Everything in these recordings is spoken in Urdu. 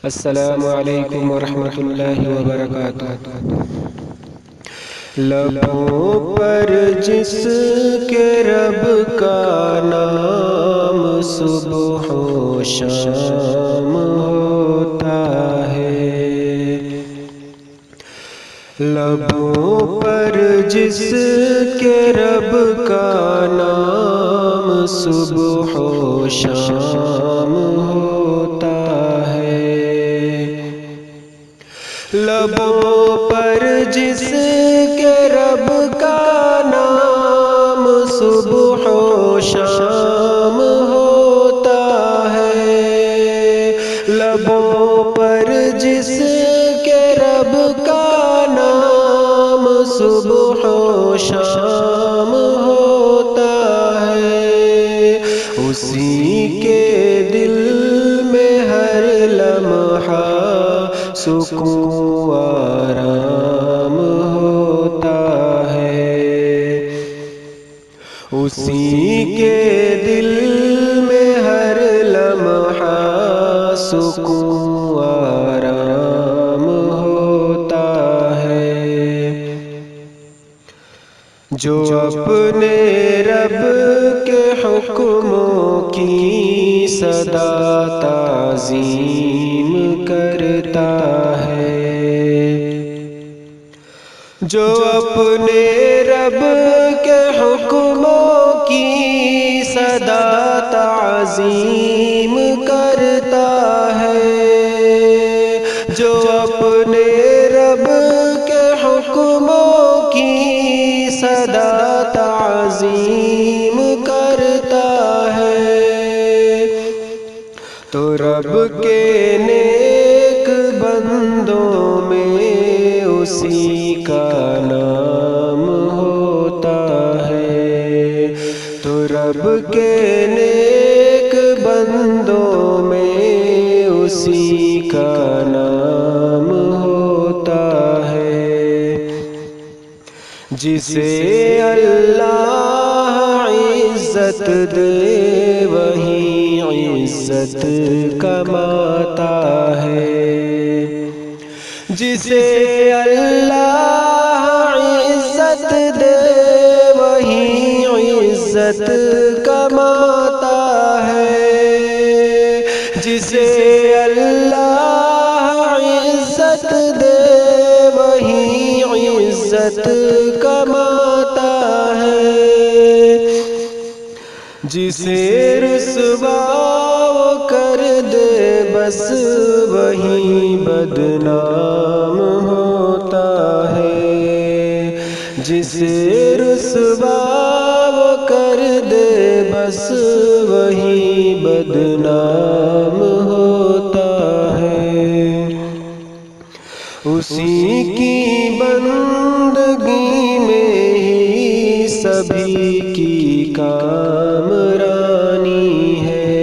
السلام علیکم ورحمۃ اللہ وبرکاتہ۔ لبوں پر جس کے رب کا نام صبح و شام ہوتا ہے، لبوں پر جس کے رب کا نام صبح و شام ہوتا ہے، لبوں پر جس کے رب کا نام صبح و شام ہوتا ہے، لبوں پر جس کے رب کا نام صبح و شام ہوتا ہے، اسی کے دل میں ہر لمحہ سکون آرام ہوتا ہے، اسی کے دل میں ہر لمحہ سکون آرام ہوتا ہے، جو اپنے رب کے حکموں کی صدا تعظیم کرتا ہے، جو اپنے رب کے حکموں کی صدا تعظیم کرتا ہے، جو اپنے رب کے حکموں کی صدا تعظیم کرتا ہے، تو رب کے نیک بندوں میں اسی کا نام ہوتا ہے، تو رب کے نیک بندوں میں اسی کا نام ہوتا ہے، جسے اللہ عزت دے وہی عزت کماتا ہے، جسے اللہ عزت دے وہی عزت کماتا ہے، جسے اللہ عزت دے وہی عزت کماتا ہے، جسے رسوا کر دے بس وہی بدنام ہوتا ہے، جسے رسوا کر دے بس وہی بدنام ہوتا ہے، اسی کی بندگی میں ہی سبھی کی کامرانی ہے،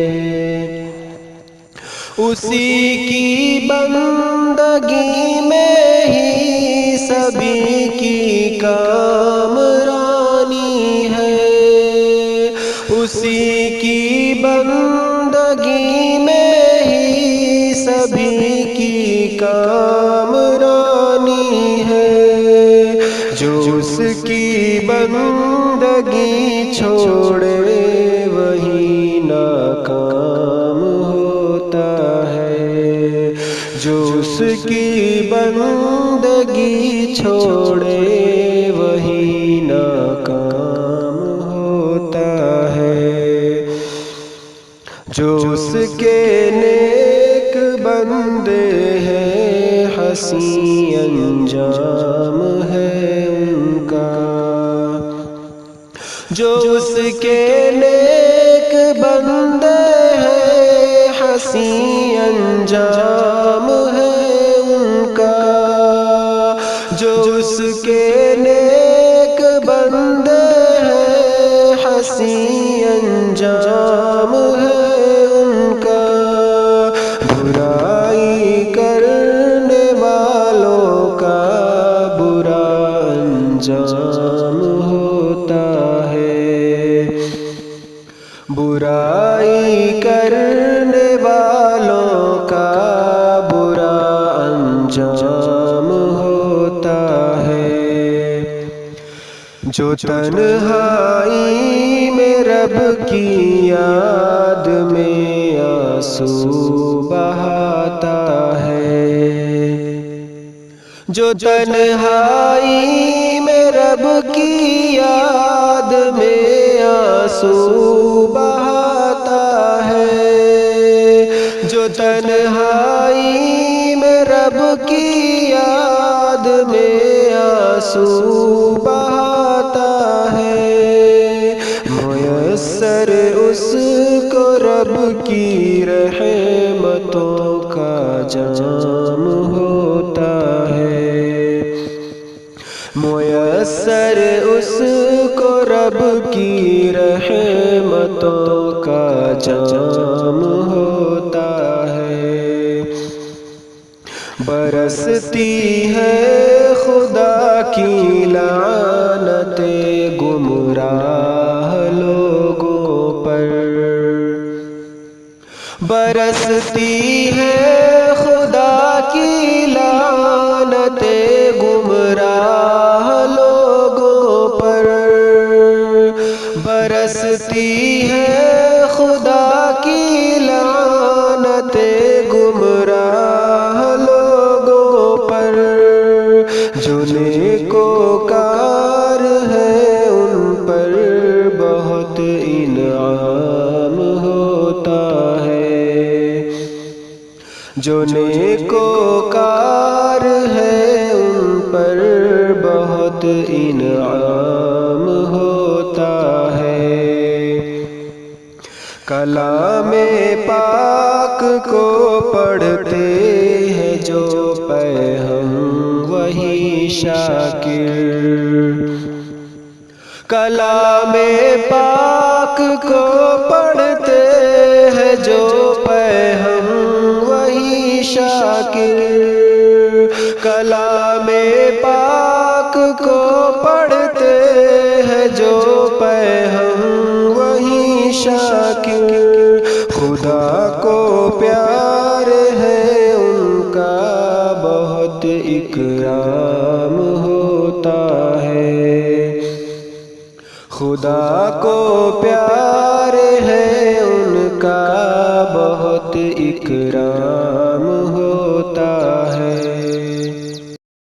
اسی کی بندگی میں ہی سبھی کی کامرانی ہے، اسی کی بندگی میں ہی سبھی کی کامرانی ہے، جو اس کی بندگی چھوڑے وہی ناکام ہوتا ہے، جو اس کی بندگی چھوڑے وہی ناکام ہوتا ہے، جو اس کے نیک بندے ہیں حسین انجام ہے ان کا، جو اس کے نیک بندے ہیں حسین انجام ہے ان کا، جو اس کے نیک بندے ہیں حسین انجام ہے ان کا، برائی کرنے والوں کا برا انجام ہوتا ہے، برائی کرنے والوں کا جو تنہائی میں رب کی یاد میں آنسو بہاتا ہے، جو تنہائی میں رب کی یاد میں آنسو بہاتا ہے، جو تنہائی میں رب کی یاد میں آنسو بہاتا ہے، میسر اس کو رب کی رحمتوں کا جام ہوتا ہے، میسر اس کو رب کی رحمتوں کا جام ہوتا ہے، برستی ہے خدا کی لعنتیں گمراہ لوگوں پر، برستی ہے خدا کی لعنتیں گمراہ لوگوں پر، برستی ہے خدا کی لعنتیں گمراہ لوگوں پر، جو نیکوکار ہیں ان پر بہت انعام ہوتا ہے، جو نیکوکار ہیں ان پر بہت انعام ہوتا ہے، کلام پاک کو پڑھتے ہیں جو پہ ہم وہی شاکر، کلام پاک کو پڑھتے ہیں جو پہ ہم وہی شاکر، کلام پاک کو پڑھتے ہیں جو پہ ہم وہی شاکر، خدا کو پیار ہے ان کا بہت اکرام ہوتا ہے، خدا کو پیار ہے ان کا بہت اکرام